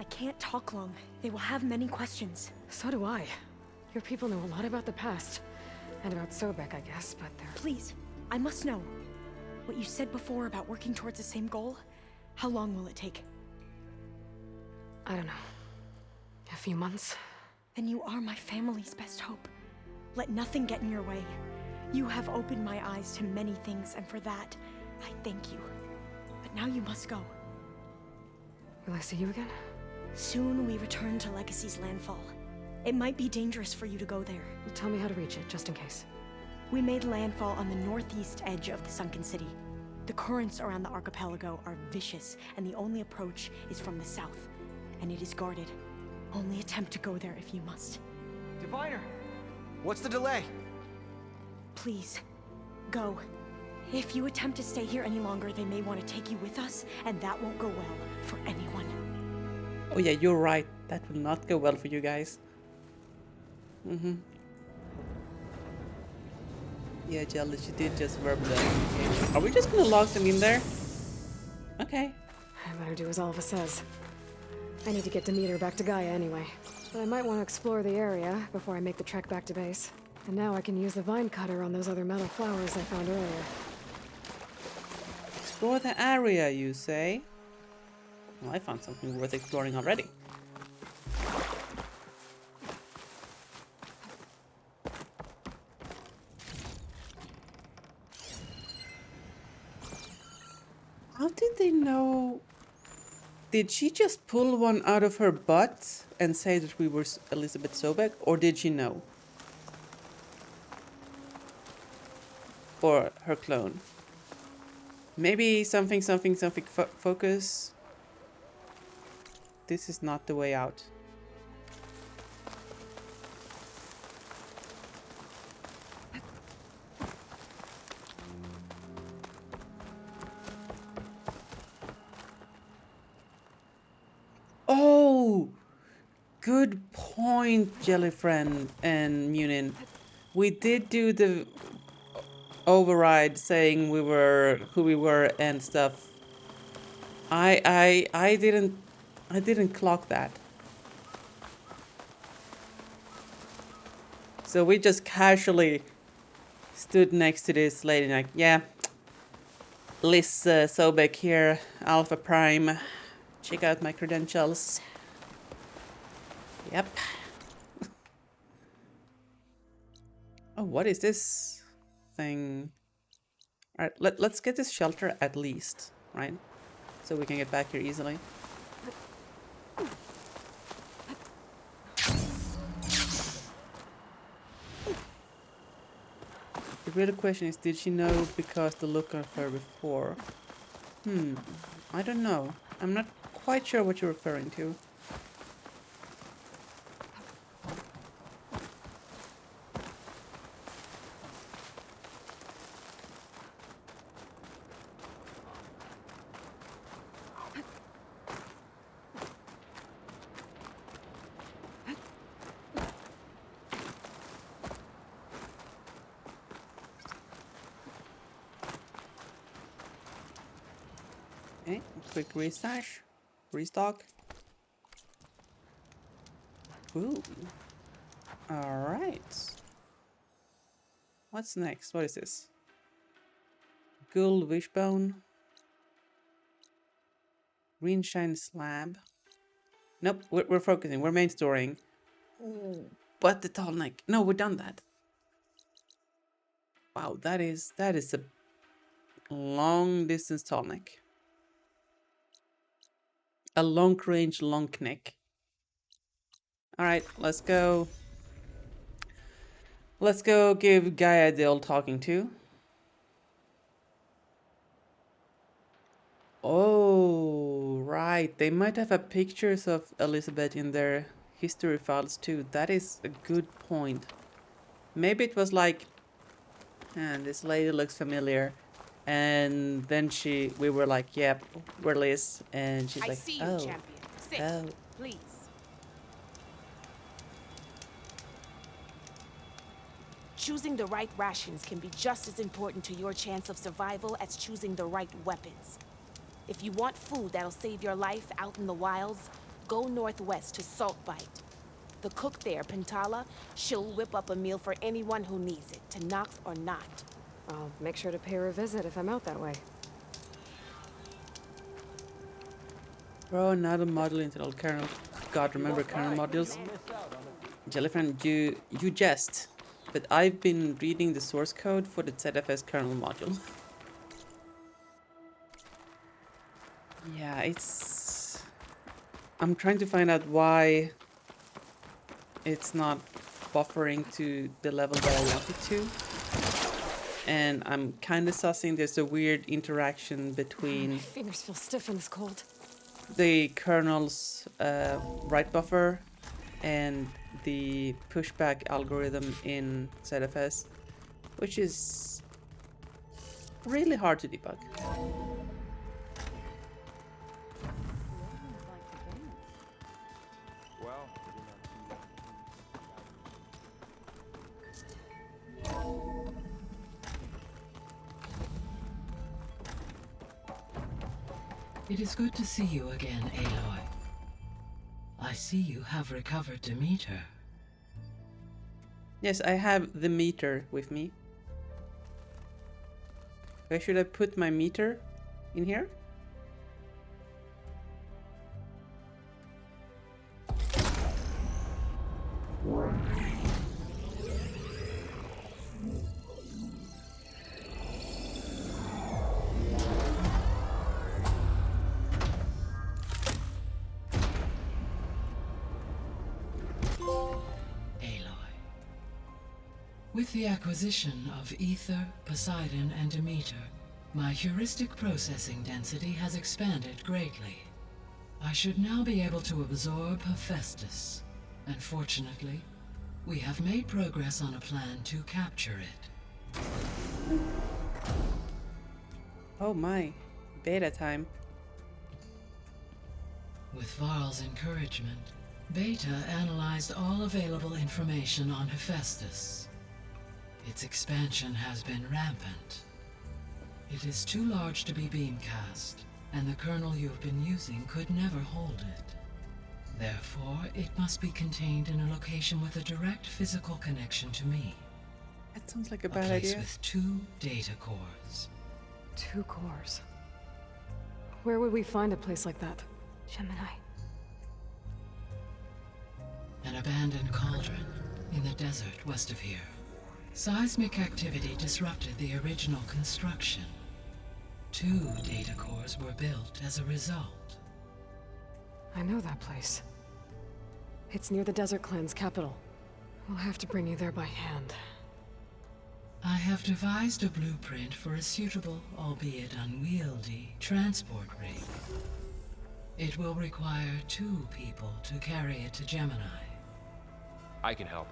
I can't talk long. They will have many questions. So do I. Your people know a lot about the past. And about Sobek, I guess, but they're... Please, I must know. What you said before about working towards the same goal, how long will it take? I don't know. A few months? Then you are my family's best hope. Let nothing get in your way. You have opened my eyes to many things, and for that, I thank you. But now you must go. Will I see you again? Soon we return to Legacy's landfall. It might be dangerous for you to go there. Tell me how to reach it, just in case. We made landfall on the northeast edge of the sunken city. The currents around the archipelago are vicious, and the only approach is from the south. And it is guarded. Only attempt to go there if you must. Diviner! What's the delay? Please, go. If you attempt to stay here any longer, they may want to take you with us, and that won't go well for anyone. Oh yeah, you're right. That will not go well for you guys. Yeah, Jelly, she did just verb that. Are we just gonna lock them in there? Okay. I better do as Alva says. I need to get Demeter back to Gaia anyway. But I might want to explore the area before I make the trek back to base. And now I can use the vine cutter on those other metal flowers I found earlier. Explore the area, you say? Well, I found something worth exploring already. How did they know? Did she just pull one out of her butt and say that we were Elizabeth Sobek, or did she know? Or her clone? Maybe something focus. This is not the way out. Oh, good point, Jellyfriend and Munin. We did do the override saying we were who we were and stuff. I didn't clock that. So we just casually stood next to this lady like, yeah, Liz Sobek here, Alpha Prime. Check out my credentials. Yep. Oh, what is this thing? All right, let's get this shelter at least, right? So we can get back here easily. The real question is, did she know because the look of her before? I don't know. I'm not quite sure what you're referring to. Okay, quick restock. Ooh. Alright. What's next? What is this? Ghoul wishbone. Green shine slab. Nope, we're focusing. We're main storing. But the tall neck. No, we've done that. Wow, that is a long distance tall neck. A long range long neck. Alright, let's go. Let's go give Gaia the old talking to. Oh, right. They might have pictures of Elizabeth in their history files too. That is a good point. Maybe it was like, this lady looks familiar. And then we were like, yep, we're Liz. And she's like, see you, oh, champion. Sit, oh. please. Choosing the right rations can be just as important to your chance of survival as choosing the right weapons. If you want food that'll save your life out in the wilds, go northwest to Saltbite. The cook there, Pintala, she'll whip up a meal for anyone who needs it, to Nox or not. I'll make sure to pay her a visit if I'm out that way. Bro, not a model internal kernel. God, remember kernel modules? Jellyfriend, you jest. But I've been reading the source code for the ZFS kernel module. Yeah, it's... I'm trying to find out why it's not buffering to the level that I want it to. And I'm kind of sussing there's a weird interaction between My fingers feel stiff in this cold. the kernel's write buffer and the pushback algorithm in ZFS, which is really hard to debug. It is good to see you again, Aloy. I see you have recovered Demeter. Yes, I have the meter with me. Where should I put my meter? In here? With the acquisition of Ether, Poseidon, and Demeter, my heuristic processing density has expanded greatly. I should now be able to absorb Hephaestus, and fortunately, we have made progress on a plan to capture it. Oh my, beta time. With Varl's encouragement, Beta analyzed all available information on Hephaestus. Its expansion has been rampant. It is too large to be beamcast, and the kernel you've been using could never hold it. Therefore, it must be contained in a location with a direct physical connection to me. That sounds like a A bad place idea. with 2 data cores. 2 cores. Where would we find a place like that? Gemini. An abandoned cauldron in the desert west of here. Seismic activity disrupted the original construction. 2 data cores were built as a result. I know that place. It's near the Desert Clan's capital. We'll have to bring you there by hand. I have devised a blueprint for a suitable, albeit unwieldy, transport rig. It will require 2 people to carry it to Gemini. I can help.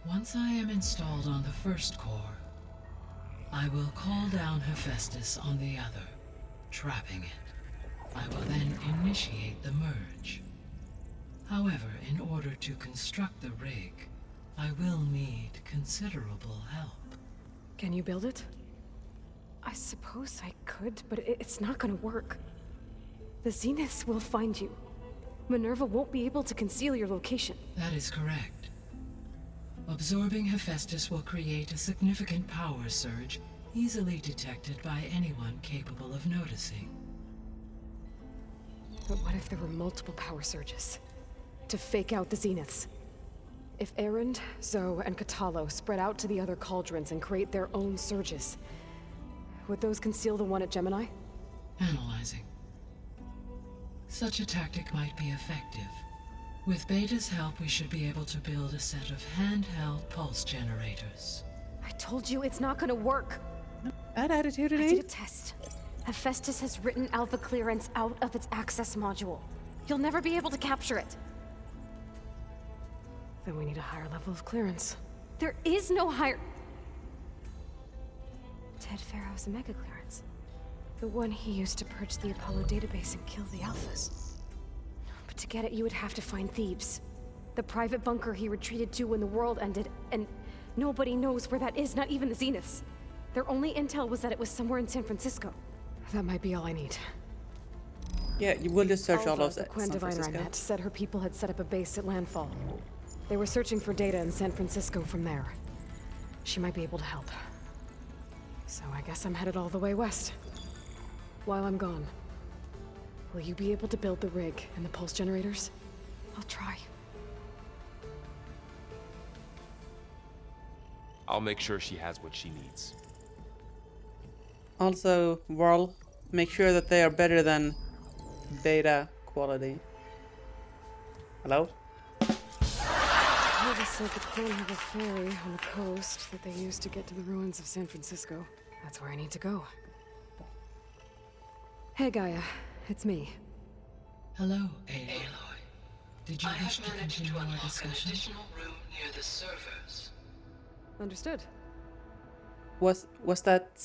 Once I am installed on the first core, I will call down Hephaestus on the other, trapping it. I will then initiate the merge. However, in order to construct the rig, I will need considerable help. Can you build it? I suppose I could, but it's not gonna work. The Zeniths will find you. Minerva won't be able to conceal your location. That is correct. Absorbing Hephaestus will create a significant power surge, easily detected by anyone capable of noticing. But what if there were multiple power surges? To fake out the Zeniths? If Erend, Zoe, and Katalo spread out to the other cauldrons and create their own surges, would those conceal the one at Gemini? Analyzing. Such a tactic might be effective. With Beta's help, we should be able to build a set of handheld pulse generators. I told you it's not gonna work. Bad attitude I today. did a test. Hephaestus has written alpha clearance out of its access module. You'll never be able to capture it. Then we need a higher level of clearance. There is no higher... Ted Pharaoh's mega clearance. The one he used to purge the Apollo database and kill the Alphas. But to get it, you would have to find Thebes. The private bunker he retreated to when the world ended, and nobody knows where that is, not even the Zeniths. Their only intel was that it was somewhere in San Francisco. That might be all I need. Yeah, you will just search all Alva, of the Quen San diviner I Francisco. met, said her people had set up a base at Landfall. They were searching for data in San Francisco from there. She might be able to help. So I guess I'm headed all the way west. While I'm gone, will you be able to build the rig and the pulse generators? I'll try. I'll make sure she has what she needs. Also, Varl, make sure that they are better than beta quality. Hello? Alva said the Quen have a ferry on the coast that they use to get to the ruins of San Francisco. That's where I need to go. Hey Gaia, it's me. Hello, Aloy. Did you wish to continue our discussion? Additional room near the servers. Understood. Was that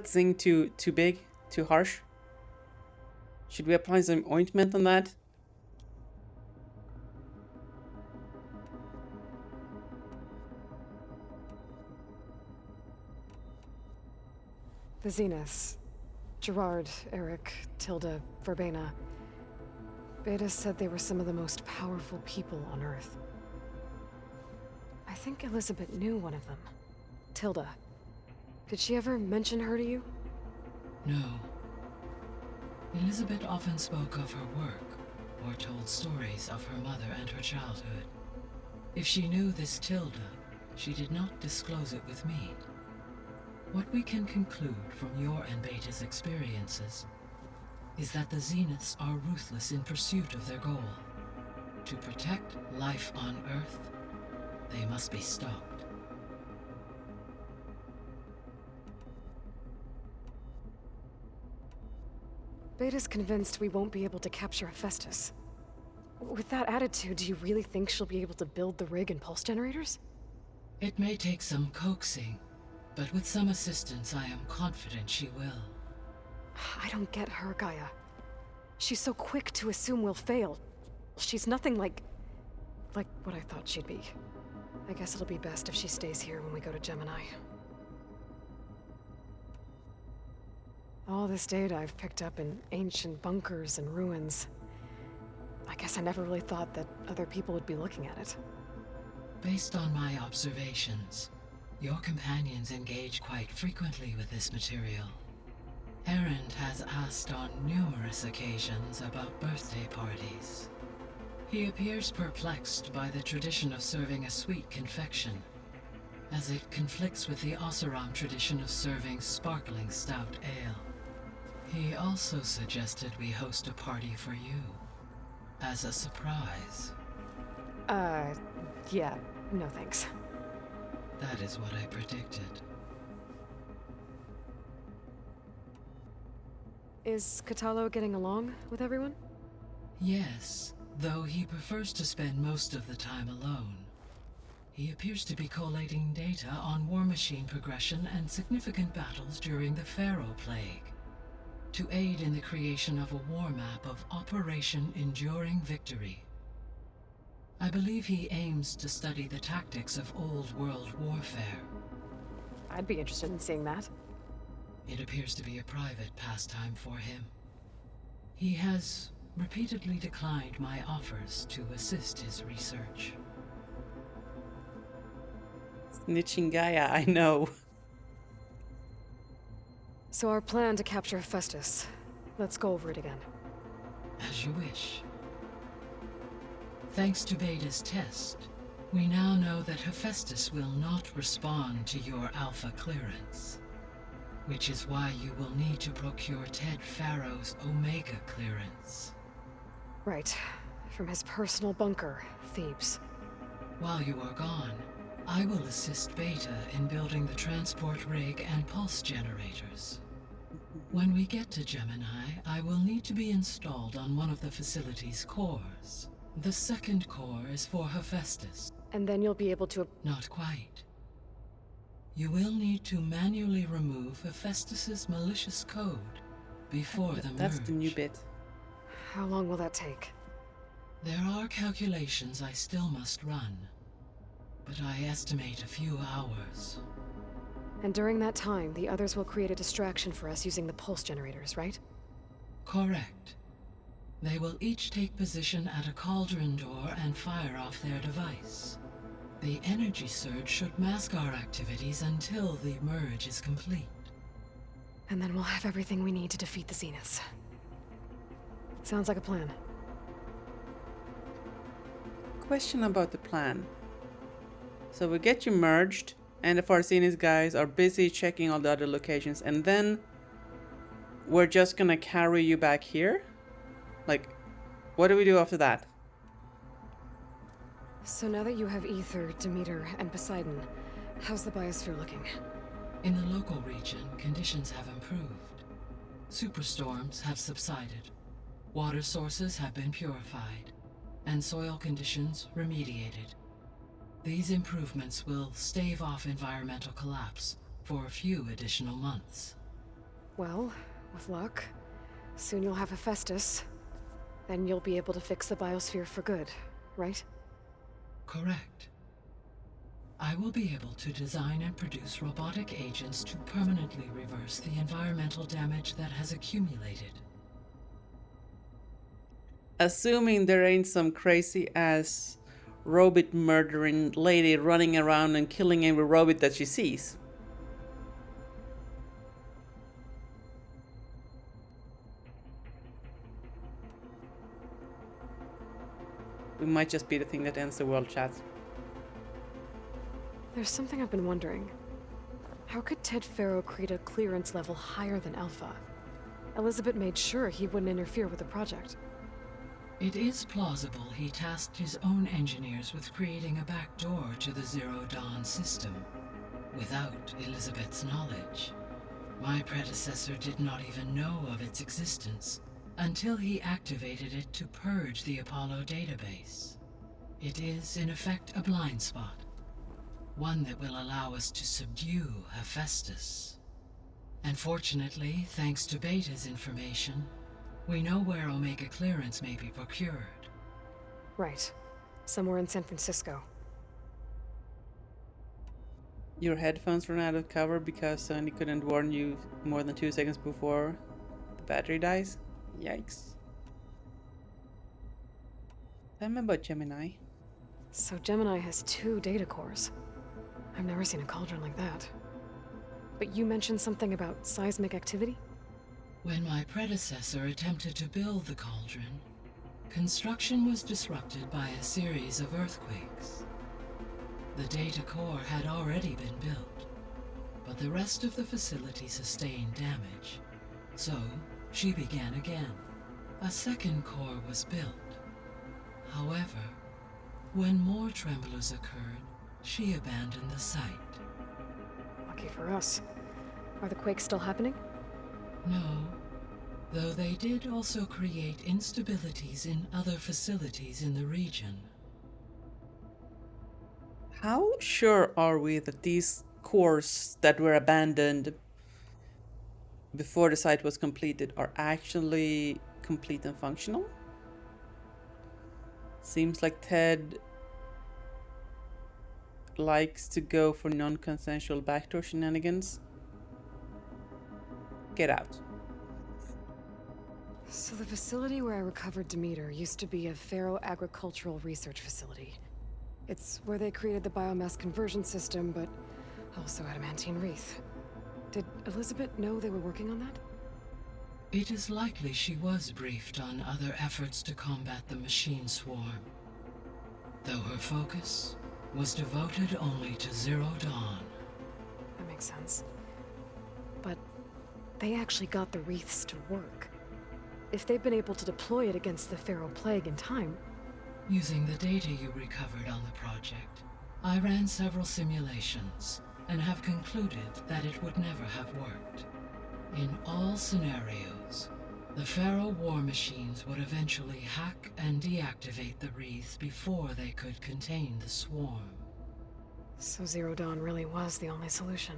thing too big? Too harsh? Should we apply some ointment on that? The Zeniths. Gerard, Eric, Tilda, Verbena. Beta said they were some of the most powerful people on Earth. I think Elizabeth knew one of them. Tilda. Did she ever mention her to you? No. Elizabeth often spoke of her work, or told stories of her mother and her childhood. If she knew this Tilda, she did not disclose it with me. What we can conclude from your and Beta's experiences is that the Zeniths are ruthless in pursuit of their goal. To protect life on Earth, they must be stopped. Beta's convinced we won't be able to capture Hephaestus. With that attitude, do you really think she'll be able to build the rig and pulse generators? It may take some coaxing, but with some assistance I am confident she will. I don't get her, Gaia. She's so quick to assume we'll fail. She's nothing like what I thought she'd be. I guess it'll be best if she stays here when we go to Gemini. All this data I've picked up in ancient bunkers and ruins. I guess I never really thought that other people would be looking at it. Based on my observations, your companions engage quite frequently with this material. Erend has asked on numerous occasions about birthday parties. He appears perplexed by the tradition of serving a sweet confection, as it conflicts with the Oseram tradition of serving sparkling stout ale. He also suggested we host a party for you, as a surprise. Yeah, no thanks. That is what I predicted. Is Catalo getting along with everyone? Yes, though he prefers to spend most of the time alone. He appears to be collating data on war machine progression and significant battles during the Pharaoh Plague, to aid in the creation of a war map of Operation Enduring Victory. I believe he aims to study the tactics of old world warfare. I'd be interested in seeing that. It appears to be a private pastime for him. He has repeatedly declined my offers to assist his research. Snitching Gaia, I know. So our plan to capture Hephaestus. Let's go over it again. As you wish. Thanks to Beta's test, we now know that Hephaestus will not respond to your Alpha clearance, which is why you will need to procure Ted Pharaoh's Omega clearance. Right. From his personal bunker, Thebes. While you are gone, I will assist Beta in building the transport rig and pulse generators. When we get to Gemini, I will need to be installed on one of the facility's cores. The second core is for Hephaestus. And then you'll be able to... Not quite. You will need to manually remove Hephaestus's malicious code before the merge. That's the new bit. How long will that take? There are calculations I still must run, but I estimate a few hours. And during that time, the others will create a distraction for us using the pulse generators, right? Correct. They will each take position at a cauldron door and fire off their device. The energy surge should mask our activities until the merge is complete. And then we'll have everything we need to defeat the Zeniths. Sounds like a plan. Question about the plan. So we get you merged, and the Farsinis guys are busy checking all the other locations, and then we're just gonna carry you back here? Like, what do we do after that? So now that you have Ether, Demeter, and Poseidon, how's the biosphere looking? In the local region, conditions have improved. Superstorms have subsided. Water sources have been purified, and soil conditions remediated. These improvements will stave off environmental collapse for a few additional months. Well, with luck, soon you'll have Hephaestus. Then you'll be able to fix the biosphere for good, right? Correct. I will be able to design and produce robotic agents to permanently reverse the environmental damage that has accumulated. Assuming there ain't some crazy ass robot murdering lady running around and killing every robot that she sees. We might just be the thing that ends the world, chat. There's something I've been wondering. How could Ted Faro create a clearance level higher than Alpha? Elizabeth made sure he wouldn't interfere with the project. It is plausible he tasked his own engineers with creating a backdoor to the Zero Dawn system, without Elizabeth's knowledge. My predecessor did not even know of its existence until he activated it to purge the Apollo database. It is, in effect, a blind spot, one that will allow us to subdue Hephaestus. And fortunately, thanks to Beta's information, we know where Omega clearance may be procured. Right. Somewhere in San Francisco. Your headphones ran out of cover because Sony couldn't warn you more than 2 seconds before the battery dies? Yikes. Tell me about Gemini. So Gemini has 2 data cores. I've never seen a cauldron like that. But you mentioned something about seismic activity? When my predecessor attempted to build the cauldron, construction was disrupted by a series of earthquakes. The data core had already been built, but the rest of the facility sustained damage. So, she began again. A second core was built. However, when more tremblers occurred, she abandoned the site. Lucky for us. Are the quakes still happening? No, though they did also create instabilities in other facilities in the region. How sure are we that these cores that were abandoned before the site was completed are actually complete and functional? Seems like Ted likes to go for non-consensual backdoor shenanigans. Get out. So the facility where I recovered Demeter used to be a Faro agricultural research facility. It's where they created the biomass conversion system, but also adamantine wreath. Did Elizabeth know they were working on that? It is likely she was briefed on other efforts to combat the machine swarm, though her focus was devoted only to Zero Dawn. That makes sense. But they actually got the wreaths to work. If they've been able to deploy it against the Faro plague in time... Using the data you recovered on the project, I ran several simulations and have concluded that it would never have worked. In all scenarios, the Faro war machines would eventually hack and deactivate the wreaths before they could contain the swarm. So Zero Dawn really was the only solution.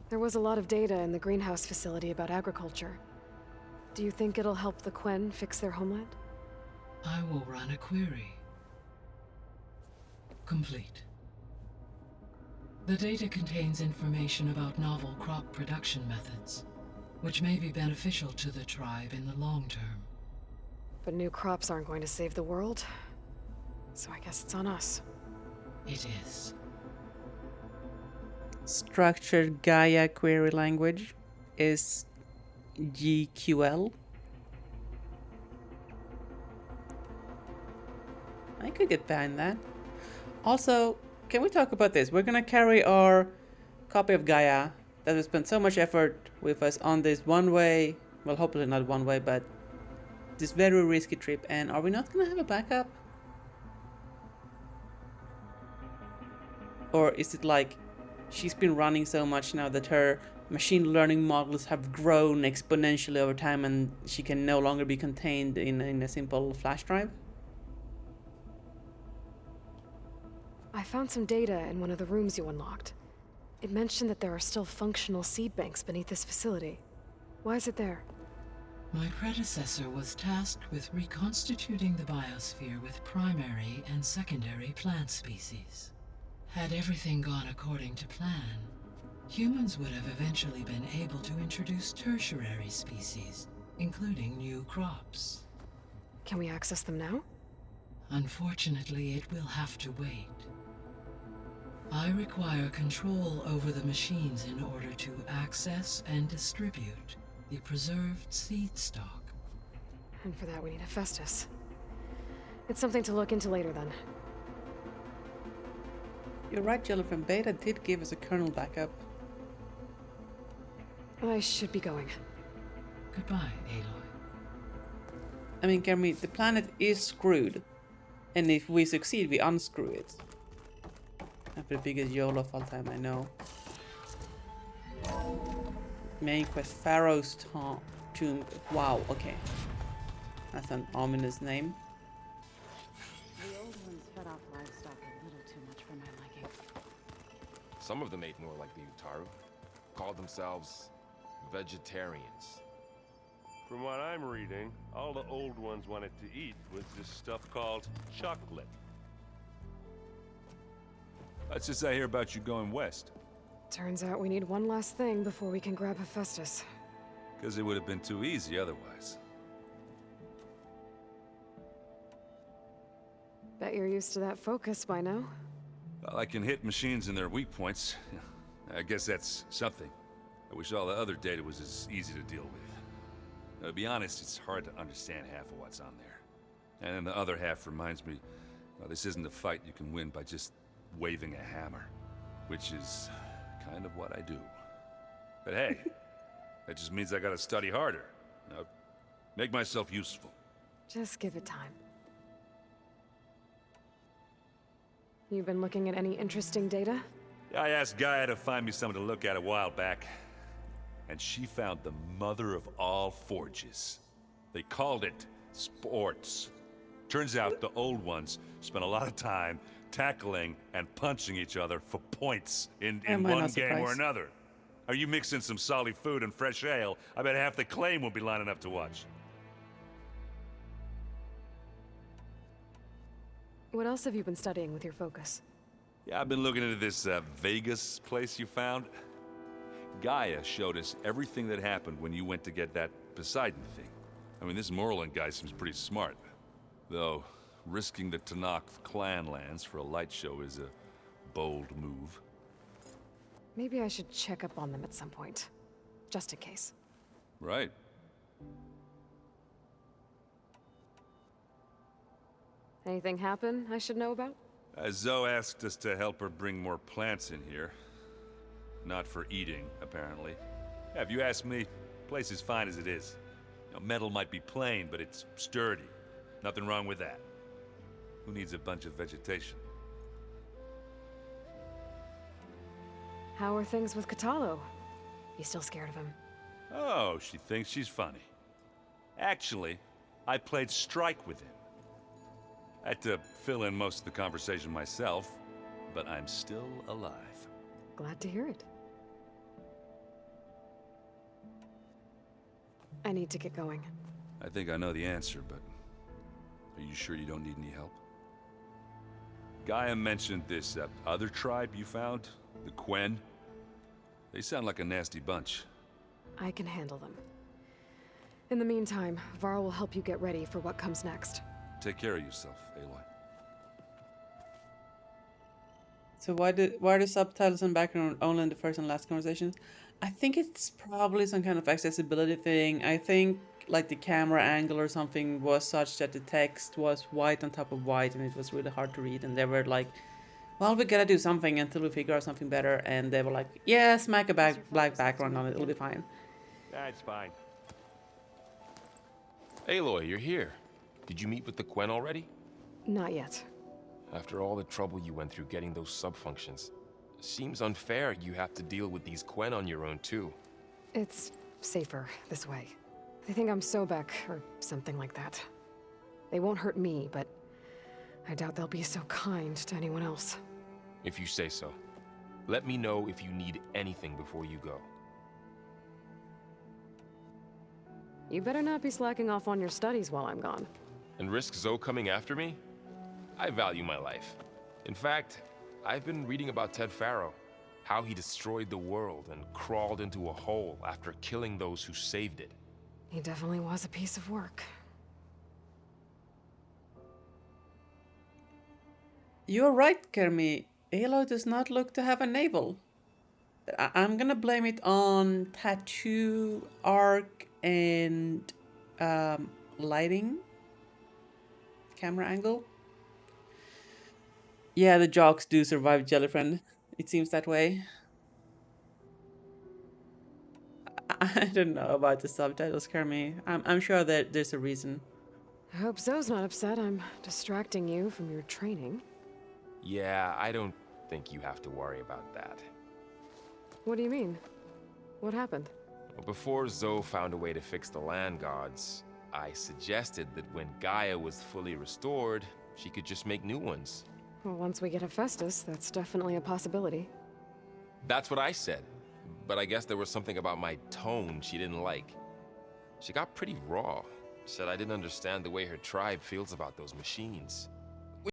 There was a lot of data in the greenhouse facility about agriculture. Do you think it'll help the Quen fix their homeland? I will run a query. Complete. The data contains information about novel crop production methods. which may be beneficial to the tribe in the long term. But new crops aren't going to save the world, so I guess it's on us. It is. Structured Gaia query language is GQL. I could get behind that. Also, can we talk about this? We're gonna carry our copy of Gaia that we spent so much effort with us on this one way, well, hopefully not one way, but this very risky trip, and are we not gonna have a backup? Or is it like she's been running so much now that her machine learning models have grown exponentially over time and she can no longer be contained in a simple flash drive? I found some data in one of the rooms you unlocked. It mentioned that there are still functional seed banks beneath this facility. Why is it there? My predecessor was tasked with reconstituting the biosphere with primary and secondary plant species. Had everything gone according to plan, humans would have eventually been able to introduce tertiary species, including new crops. Can we access them now? Unfortunately, it will have to wait. I require control over the machines in order to access and distribute the preserved seed stock. And for that we need Hephaestus. It's something to look into later then. You're right, Jellyfin. Beta did give us a kernel backup. I should be going. Goodbye, Aloy. I mean, Kermit, the planet is screwed. And if we succeed, we unscrew it. After the biggest YOLO of all time, I know. Main quest, Pharaoh's Tomb. Wow, okay. That's an ominous name. The old ones fed off livestock a little too much for my liking. Some of them ate more like the Utaru. Called themselves vegetarians. From what I'm reading, all the old ones wanted to eat was this stuff called chocolate. That's just I hear about you going west. Turns out we need one last thing before we can grab Hephaestus. Because it would have been too easy otherwise. Bet you're used to that focus by now. Well, I can hit machines in their weak points. I guess that's something. I wish all the other data was as easy to deal with. To be honest, it's hard to understand half of what's on there. And then the other half reminds me, well, this isn't a fight you can win by just waving a hammer. Which is kind of what I do. But hey, that just means I gotta study harder. You know, make myself useful. Just give it time. You've been looking at any interesting data? I asked Gaia to find me something to look at a while back. And she found the mother of all forges. They called it sports. Turns out the old ones spent a lot of time tackling and punching each other for points in one game or another. Are you mixing some solid food and fresh ale? I bet half the claim will be lining up to watch. What else have you been studying with your focus? Yeah, I've been looking into this Vegas place you found. Gaia showed us everything that happened when you went to get that Poseidon thing. I mean, this Morland guy seems pretty smart. Though, risking the Tanakh clan lands for a light show is a bold move. Maybe I should check up on them at some point. Just in case. Right. Anything happen I should know about? Zoe asked us to help her bring more plants in here. Not for eating, apparently. Yeah, if you ask me, the place is fine as it is. You know, metal might be plain, but it's sturdy. Nothing wrong with that. Who needs a bunch of vegetation? How are things with Katalo? You still scared of him? Oh, she thinks she's funny. Actually, I played strike with him. I had to fill in most of the conversation myself, but I'm still alive. Glad to hear it. I need to get going. I think I know the answer, but are you sure you don't need any help? Gaia mentioned this other tribe you found, the Quen. They sound like a nasty bunch. I can handle them. In the meantime, Varl will help you get ready for what comes next. Take care of yourself, Aloy. So why are the subtitles and background only in the first and last conversations? I think it's probably some kind of accessibility thing. I think like the camera angle or something was such that the text was white on top of white and it was really hard to read, and they were like, well, we gotta do something until we figure out something better, and they were like, yeah, smack a black background on it, it'll be fine. That's fine. Aloy, you're here. Did you meet with the Quen already? Not yet. After all the trouble you went through getting those subfunctions, seems unfair you have to deal with these Quen on your own too. It's safer this way. They think I'm Sobek, or something like that. They won't hurt me, but I doubt they'll be so kind to anyone else. If you say so. Let me know if you need anything before you go. You better not be slacking off on your studies while I'm gone. And risk Zoe coming after me? I value my life. In fact, I've been reading about Ted Faro, how he destroyed the world and crawled into a hole after killing those who saved it. He definitely was a piece of work. You're right, Kermi. Aloy does not look to have a navel. I'm gonna blame it on tattoo, arc, and lighting. Camera angle. Yeah, the jocks do survive Jellyfriend. It seems that way. I don't know about the subtitles, Kermi. I'm sure that there's a reason. I hope Zoe's not upset I'm distracting you from your training. Yeah, I don't think you have to worry about that. What do you mean? What happened? Well, before Zoe found a way to fix the land gods, I suggested that when Gaia was fully restored, she could just make new ones. Well, once we get Hephaestus, that's definitely a possibility. That's what I said, but I guess there was something about my tone she didn't like. She got pretty raw, said I didn't understand the way her tribe feels about those machines.